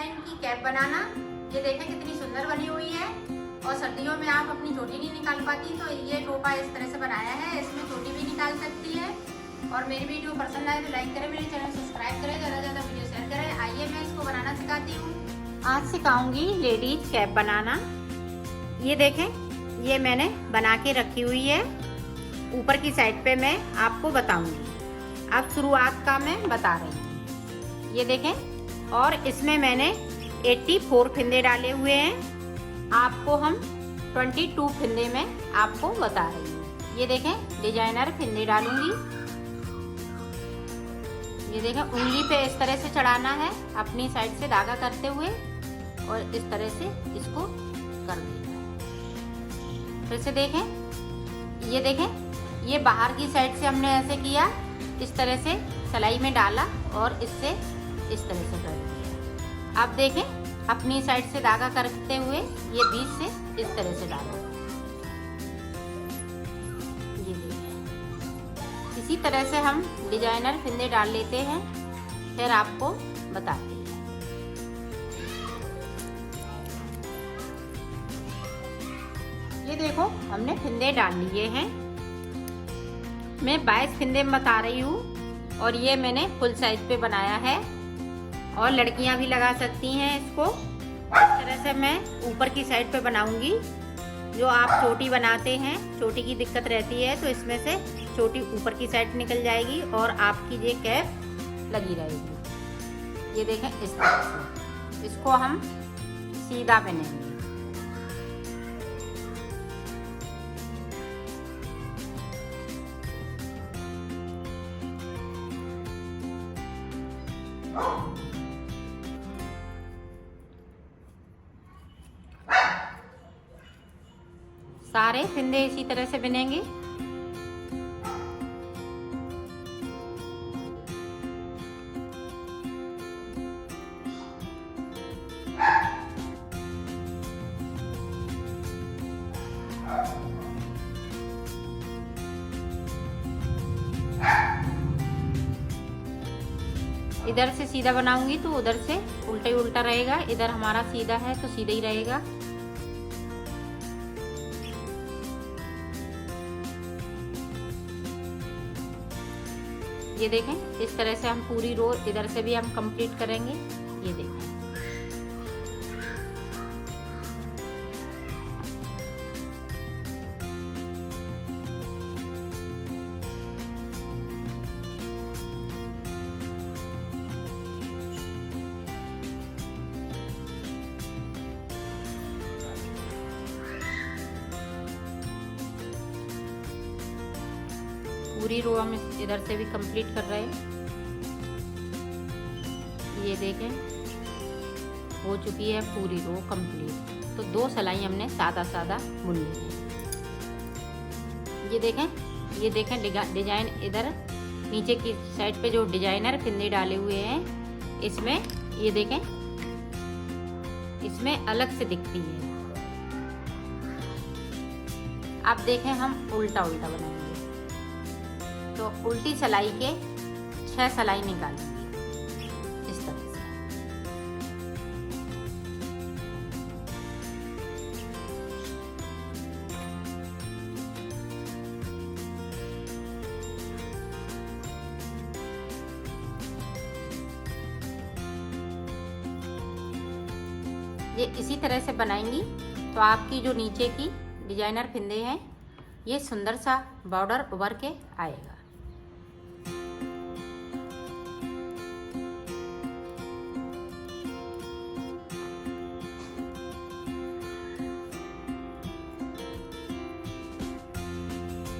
Design की cap बनाना। ये देखें कितनी सुंदर बनी हुई है और सर्दियों में आप अपनी चोटी नहीं निकाल पाती तो ये टोपा इस तरह से बनाया है, इसमें चोटी भी निकाल सकती है। और मेरी वीडियो पसंद आए तो लाइक करें, मेरे चैनल सब्सक्राइब करें, ज़्यादा से ज़्यादा वीडियो शेयर करें। आइए मैं इसको बनाना सिखाती हूँ। आज सिखाऊंगी लेडीज कैप बनाना। ये देखें, ये मैंने बना के रखी हुई है। ऊपर की साइड पे मैं आपको बताऊंगी। अब शुरुआत का मैं बता रही हूँ। ये देखें, और इसमें मैंने 84 फिंदे डाले हुए हैं। आपको हम 22 फिंदे में आपको बता रही हूँ। ये देखें, डिजाइनर फिंदे डालूंगी। ये देखें, उंगली पे इस तरह से चढ़ाना है अपनी साइड से धागा करते हुए और इस तरह से इसको कर देना है। फिर से देखें, ये देखें, ये बाहर की साइड से हमने ऐसे किया, इस तरह से सिलाई में डाला और इससे इस तरह से कर दिया। अब देखें, अपनी साइड से धागा करते हुए ये बीच से इस तरह से डालो। ये देखें, इसी तरह से हम डिजाइनर फिंदे डाल लेते हैं, फिर आपको बताते हैं। ये देखो, हमने फिंदे डाल लिए हैं। मैं 22 फिंदे में बता रही हूँ और ये मैंने फुल साइज पे बनाया है और लड़कियां भी लगा सकती हैं इसको। इस तरह से मैं ऊपर की साइड पे बनाऊंगी। जो आप चोटी बनाते हैं, चोटी की दिक्कत रहती है तो इसमें से चोटी ऊपर की साइड निकल जाएगी और आपकी ये कैप लगी रहेगी। ये देखें, इस तरह से इसको हम सीधा पहनेंगे। सारे फिंदे इसी तरह से बनेंगे। इधर से सीधा बनाऊंगी तो उधर से उल्टा ही उल्टा रहेगा। इधर हमारा सीधा है तो सीधा ही रहेगा। ये देखें, इस तरह से हम पूरी रो इधर से भी हम कंप्लीट करेंगे। ये देखें, पूरी रो हम इधर से भी कंप्लीट कर रहे हैं। ये देखें, हो चुकी है पूरी रो कंप्लीट। तो 2 सिलाई हमने सादा सादा बुन ली है। ये देखें डिजाइन इधर नीचे की साइड पे जो डिजाइनर फिंदे डाले हुए हैं, इसमें ये देखें, इसमें अलग से दिखती है। अब देखें, हम उल्टा उल्टा बनाएंगे तो उल्टी सिलाई के 6 सिलाई निकालेंगे इस तरह से। ये इसी तरह से बनाएंगी तो आपकी जो नीचे की डिजाइनर फिंदे हैं, ये सुंदर सा बॉर्डर उभर के आएगा।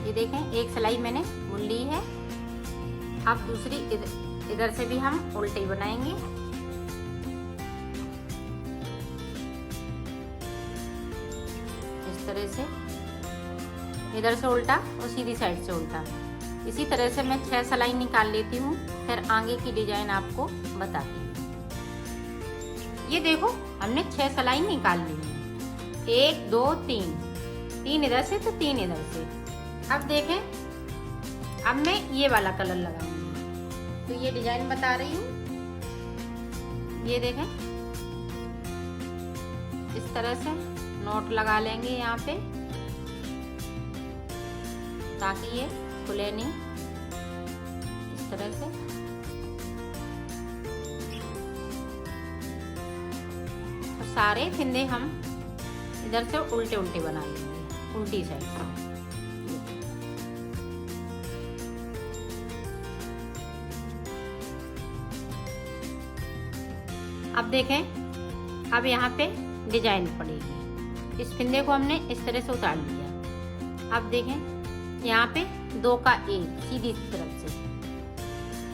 ये देखें, एक सिलाई मैंने बुन ली है। अब दूसरी इधर से भी हम उल्टी बनाएंगे। इस तरह से इधर से उल्टा और सीधी साइड से उल्टा। इसी तरह से मैं 6 सिलाई निकाल लेती हूँ, फिर आगे की डिजाइन आपको बताती हूँ। ये देखो, हमने 6 सिलाई निकाल ली है। 1 2 3, 3 इधर से तो 3 इधर से। अब देखें, अब मैं ये वाला कलर लगाऊंगी तो ये डिजाइन बता रही हूँ। ये देखें, इस तरह से नॉट लगा लेंगे यहाँ पे, ताकि ये खुले नहीं। इस तरह से और सारे फिंदे हम इधर से उल्टे उल्टे बना लेंगे, उल्टी साइड से। अब देखें, अब यहाँ पे डिजाइन पड़ेगी। इस फिंदे को हमने इस तरह से उतार लिया। अब देखें, यहाँ पे 2 का 1 सीधी तरफ से,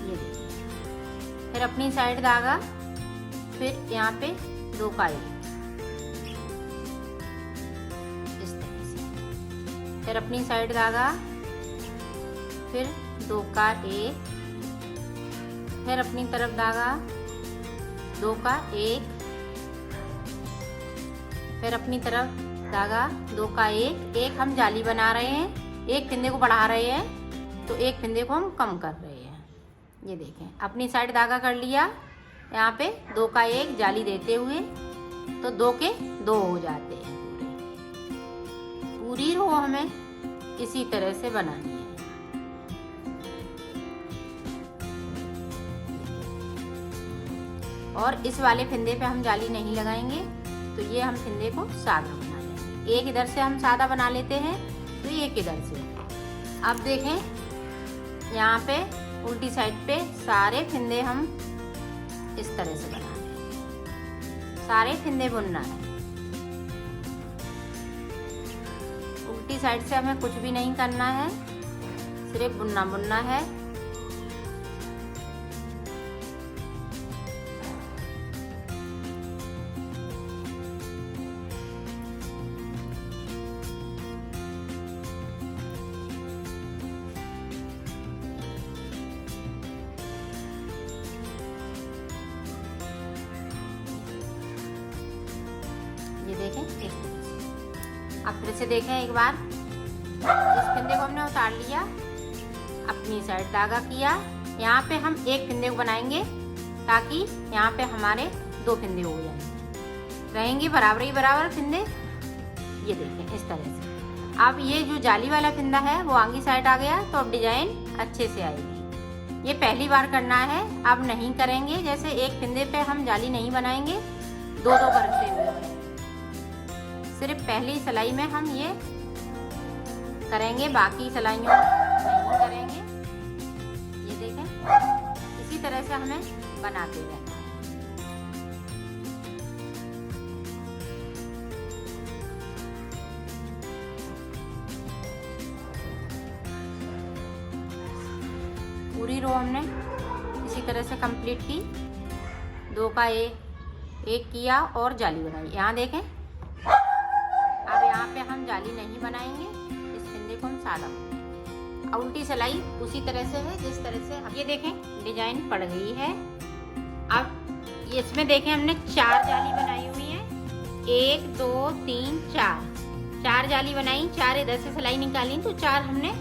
ये देखिए। फिर अपनी साइड धागा, फिर यहाँ पे 2 का 1 इस तरह से, फिर अपनी साइड धागा, फिर 2 का 1, फिर अपनी तरफ धागा, 2 का 1, फिर अपनी तरफ धागा, 2 का 1। एक हम जाली बना रहे हैं, एक फिंदे को बढ़ा रहे हैं, तो एक फिंदे को हम कम कर रहे हैं। ये देखें, अपनी साइड धागा कर लिया, यहाँ पे 2 का 1 जाली देते हुए, तो 2 के 2 हो जाते हैं। पूरी रो हमें इसी तरह से बनानी है। और इस वाले फिंदे पे हम जाली नहीं लगाएंगे, तो ये हम फिंदे को सादा बना लेंगे। एक इधर से हम सादा बना लेते हैं, तो एक इधर से। अब देखें, यहाँ पे उल्टी साइड पे सारे फिंदे हम इस तरह से बना लेंगे। सारे फिंदे बुनना है। उल्टी साइड से हमें कुछ भी नहीं करना है, सिर्फ बुनना है। ये देखें, इस तरह से। अब फिर से देखें एक बार, इस फिंदे को हमने उतार लिया, अपनी साइड धागा किया। यहाँ पे हम एक फिंदे को बनाएंगे, ताकि यहाँ पे हमारे 2 फिंदे हो जाएंगे, रहेंगे बराबर फिंदे। ये देखें, इस तरह से। अब ये जो जाली वाला फिंदा है वो आगे साइड आ गया, तो अब डिजाइन अच्छे से आएगी। ये पहली बार करना है, अब नहीं करेंगे। जैसे एक फिंदे पे हम जाली नहीं बनाएंगे, 2-2 करते हुए, सिर्फ पहली सिलाई में हम ये करेंगे, बाकी सिलाइयों नहीं करेंगे। ये देखें, इसी तरह से हमें बनाते रहना है। पूरी रो हमने इसी तरह से कंप्लीट की। 2 का 1 किया और जाली बनाई। यहाँ देखें, अब यहाँ पे हम जाली नहीं बनाएंगे, इस फिंदे को हम सादा बनाएंगे। और उल्टी सिलाई उसी तरह से है जिस तरह से। ये देखें, डिजाइन पड़ गई है। अब इसमें देखें, हमने 4 जाली बनाई हुई है। 1 2 3 4 जाली बनाई। 4 इधर से सिलाई निकाली, तो 4 हमने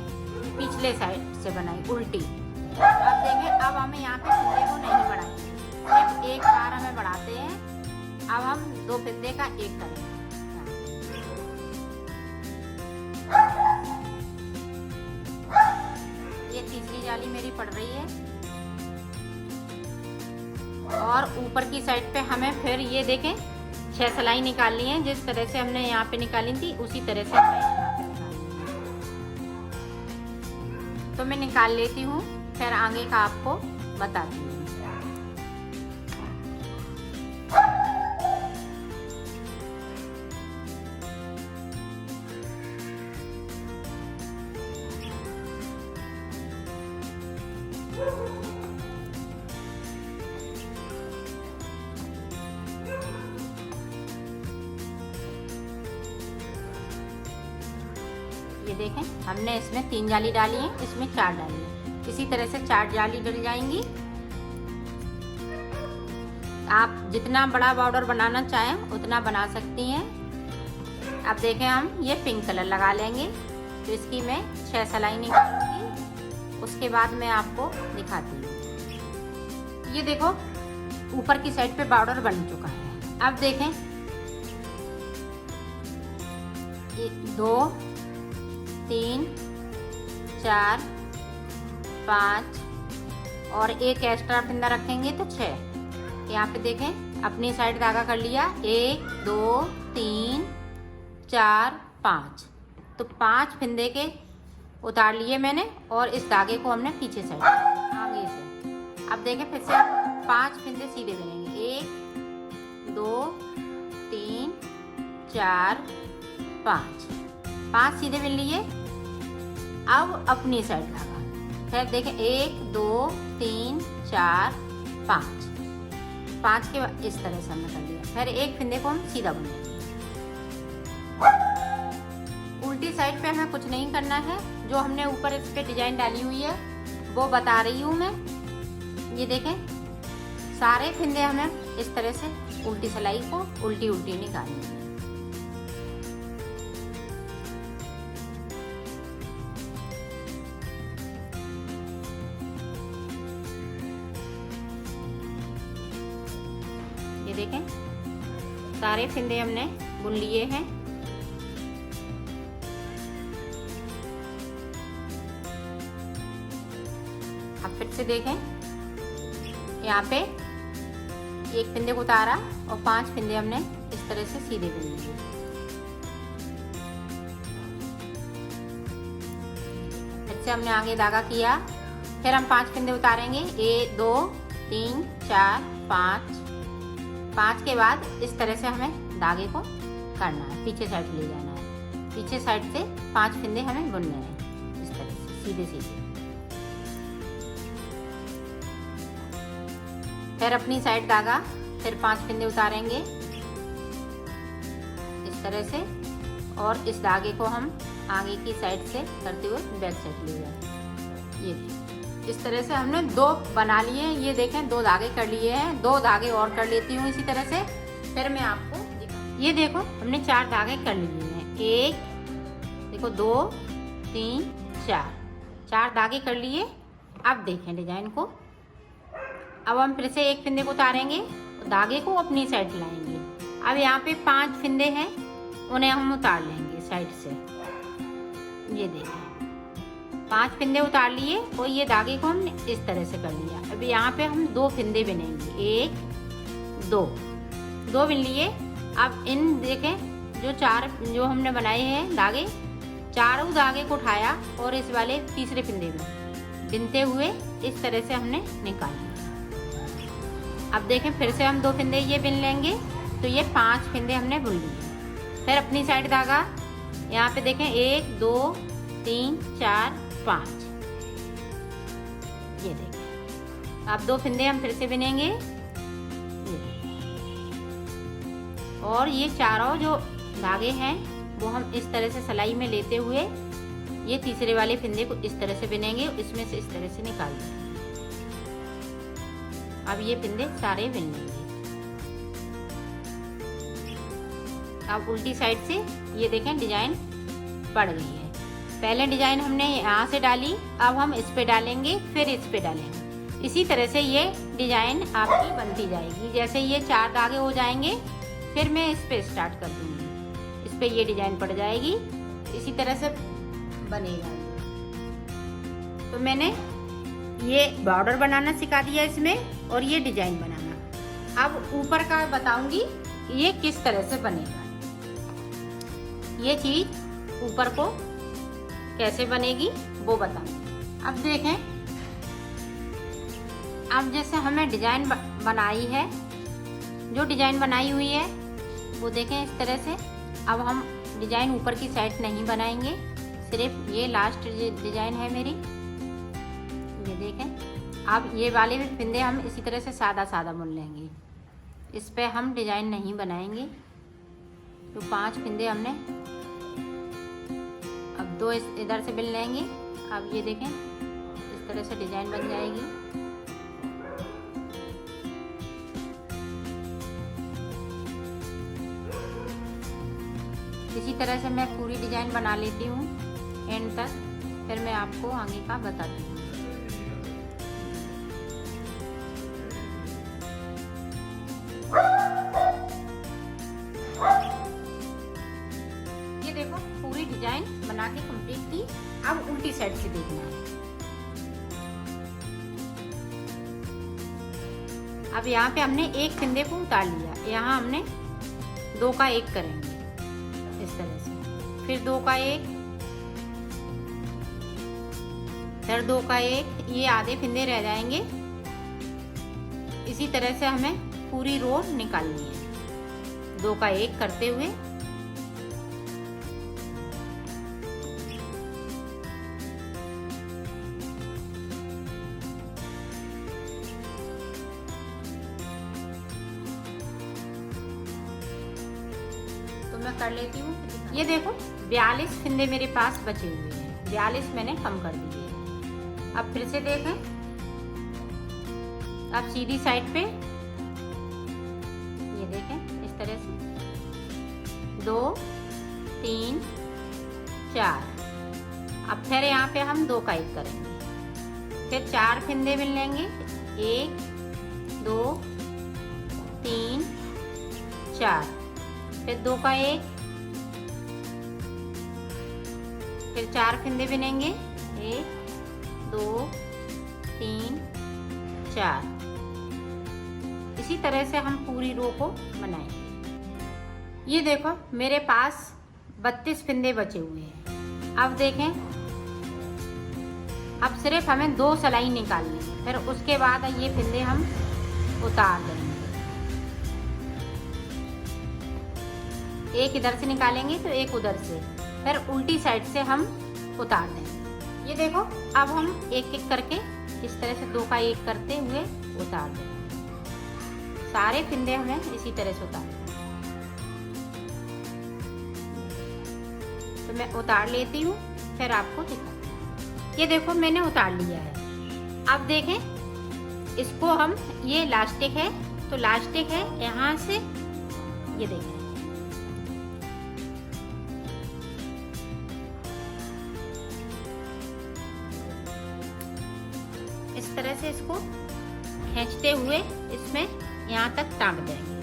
पिछले साइड से बनाई उल्टी। अब देखें, अब हमें यहाँ पे फिंदे को नहीं बढ़ाएंगे, सिर्फ एक बार हमें बढ़ाते हैं। अब हम 2 फिंदे का 1 करेंगे। ये तीसरी जाली मेरी पड़ रही है, और ऊपर की साइड पे हमें फिर ये देखें 6 सिलाई निकालनी है। जिस तरह से हमने यहाँ पे निकाली थी, उसी तरह से तो मैं निकाल लेती हूँ, फिर आगे का आपको बताती हूँ। ये देखें, हमने इसमें 3 जाली डाली है, इसमें 4 डाली है। इसी तरह से 4 जाली डल जाएंगी। आप जितना बड़ा बॉर्डर बनाना चाहें उतना बना सकती हैं। अब देखें, हम ये पिंक कलर लगा लेंगे, तो इसकी मैं 6 सिलाई निकालूंगी, उसके बाद मैं आपको दिखाती हूँ। ये देखो, ऊपर की साइड पे बॉर्डर बन चुका है। अब देखें, 2 3 4 5 और एक एक्स्ट्रा फंदा रखेंगे तो 6। यहाँ पे देखें अपनी साइड धागा कर लिया, 1 2 3 4 5, तो 5 फंदे के उतार लिए मैंने और इस धागे को हमने पीछे साइड आगे से। अब देखें फिर से 5 फंदे सीधे बनेंगे, 1 2 3 4 5 सीधे बिन लिए। अब अपनी साइड धागा, फिर देखें 1 2 3 4 5 के बाद इस तरह से हमने कर लिया। फिर एक फंदे को हम सीधा बुनेंगे। उल्टी साइड पे हमें कुछ नहीं करना है, जो हमने ऊपर इस पे डिजाइन डाली हुई है वो बता रही हूँ मैं। ये देखें सारे फंदे हमें इस तरह से उल्टी सिलाई को उल्टी निकालनी है। ये देखें सारे फंदे हमने बुन लिए हैं। अब फिर से देखें यहाँ पे एक फंदे को उतारा और 5 फंदे हमने इस तरह से सीधे बुन लिए। फिर से हमने आगे धागा किया, फिर हम 5 फंदे उतारेंगे, 1 2 3 4 5 के बाद इस तरह से हमें धागे को करना है, पीछे साइड ले जाना है। पीछे साइड से 5 फंदे हमें बुनने हैं इस तरह से सीधे। फिर अपनी साइड धागा, फिर 5 फंदे उतारेंगे इस तरह से और इस धागे को हम आगे की साइड से करते हुए बैक साइड ले जाएंगे। ये इस तरह से हमने 2 बना लिए हैं। ये देखें 2 धागे कर लिए हैं, 2 धागे और कर लेती हूँ इसी तरह से, फिर मैं आपको ये देखो हमने 4 धागे कर लिए हैं। 1 देखो 2 3 4 धागे कर लिए। अब देखें डिजाइन को, अब हम फिर से एक फंदे को उतारेंगे, धागे को अपनी साइड लाएंगे। अब यहाँ पे 5 फंदे हैं, उन्हें हम उतार लेंगे साइड से। ये देखें 5 फंदे उतार लिए और ये धागे को हमने इस तरह से कर लिया। अब यहाँ पे हम 2 फंदे बिनेंगे, 1 2 बिन लिए। अब इन देखें जो 4 जो हमने बनाए हैं धागे, चारों धागे को उठाया और इस वाले तीसरे फंदे में बिनते हुए इस तरह से हमने निकाला। अब देखें फिर से हम 2 फंदे ये बिन लेंगे, तो ये 5 फंदे हमने बुन लिए। फिर अपनी साइड धागा यहाँ पे देखें 1 2 3 4 5, ये देखें। अब 2 फंदे हम फिर से बिनेंगे और ये चारों जो धागे हैं वो हम इस तरह से सिलाई में लेते हुए ये तीसरे वाले फंदे को इस तरह से बिनेंगे, इसमें से इस तरह से निकाल देंगे। अब ये फंदे सारे बिन लेंगे। अब उल्टी साइड से ये देखें डिजाइन पड़ गई है। पहले डिजाइन हमने यहाँ से डाली, अब हम इस पे डालेंगे, फिर इस पे डालेंगे। इसी तरह से ये डिजाइन आपकी बनती जाएगी। जैसे ये 4 धागे हो जाएंगे फिर मैं इस पे स्टार्ट कर दूंगी, इस पे ये डिजाइन पड़ जाएगी। इसी तरह से बनेगा। तो मैंने ये बॉर्डर बनाना सिखा दिया इसमें और ये डिजाइन बनाना। अब ऊपर का बताऊंगी ये किस तरह से बनेगा। ये चीज ऊपर को कैसे बनेगी वो बताऊंगी। अब देखें, अब जैसे हमें डिजाइन बनाई है, जो डिजाइन बनाई हुई है वो देखें इस तरह से। अब हम डिजाइन ऊपर की साइड नहीं बनाएंगे, सिर्फ ये लास्ट डिजाइन है मेरी, ये देखें। अब ये वाले भी फंदे हम इसी तरह से सादा बुन लेंगे, इस पे हम डिजाइन नहीं बनाएंगे। तो 5 फंदे हमने, अब 2 इधर से बिन लेंगे। अब ये देखें इस तरह से डिजाइन बन जाएगी। इसी तरह से मैं पूरी डिजाइन बना लेती हूँ एंड तक, फिर मैं आपको आगे का बताती हूँ। ये देखो अब उल्टी साइड से देखना है। अब यहाँ पे हमने एक फिंदे को उतार लिया, यहाँ हमने 2 का 1 करेंगे इस तरह से, फिर 2 का 1, फिर 2 का 1, ये आधे फिंदे रह जाएंगे। इसी तरह से हमें पूरी रो निकालनी है 2 का 1 करते हुए। तो मैं कर लेती हूँ। ये देखो 42 फिंदे मेरे पास बचे हुए हैं, 42 मैंने कम कर दिए। अब फिर से देखें, अब सीधी साइड पे ये देखें इस तरह से 2 3 4। अब फिर यहाँ पे हम 2 का 1 करेंगे, फिर 4 फिंदे मिल लेंगे, 1 2 3 4, फिर 2 का 1, फिर 4 फिंदे बिनेंगे, 1 2 3 4। इसी तरह से हम पूरी रो को बनाएंगे। ये देखो मेरे पास 32 फिंदे बचे हुए हैं। अब देखें, अब सिर्फ हमें 2 सिलाई निकालनी है, फिर उसके बाद ये फिंदे हम उतार देंगे। एक इधर से निकालेंगे तो एक उधर से, फिर उल्टी साइड से हम उतार देंगे। ये देखो अब हम एक एक करके इस तरह से 2 का 1 करते हुए उतार देंगे। सारे फिंदे हमें इसी तरह से उतार देंगे। तो मैं उतार लेती हूँ, फिर आपको दिखाती हूँ। ये देखो मैंने उतार लिया है। अब देखें इसको हम, ये इलास्टिक है तो इलास्टिक है यहाँ से, ये देखें इस तरह से इसको खींचते हुए इसमें यहाँ तक टांग देंगे।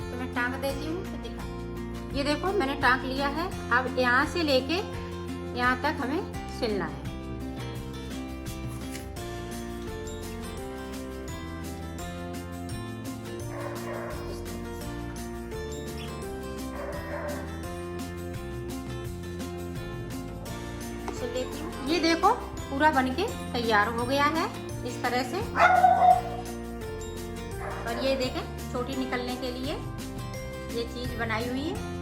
तो मैं टांग देती हूँ, तो दिखा। ये देखो मैंने टांग लिया है। अब यहाँ से लेके यहाँ तक हमें सिलना है। ये देखो पूरा बनके तैयार हो गया है इस तरह से। और ये देखें छोटी निकलने के लिए ये चीज बनाई हुई है।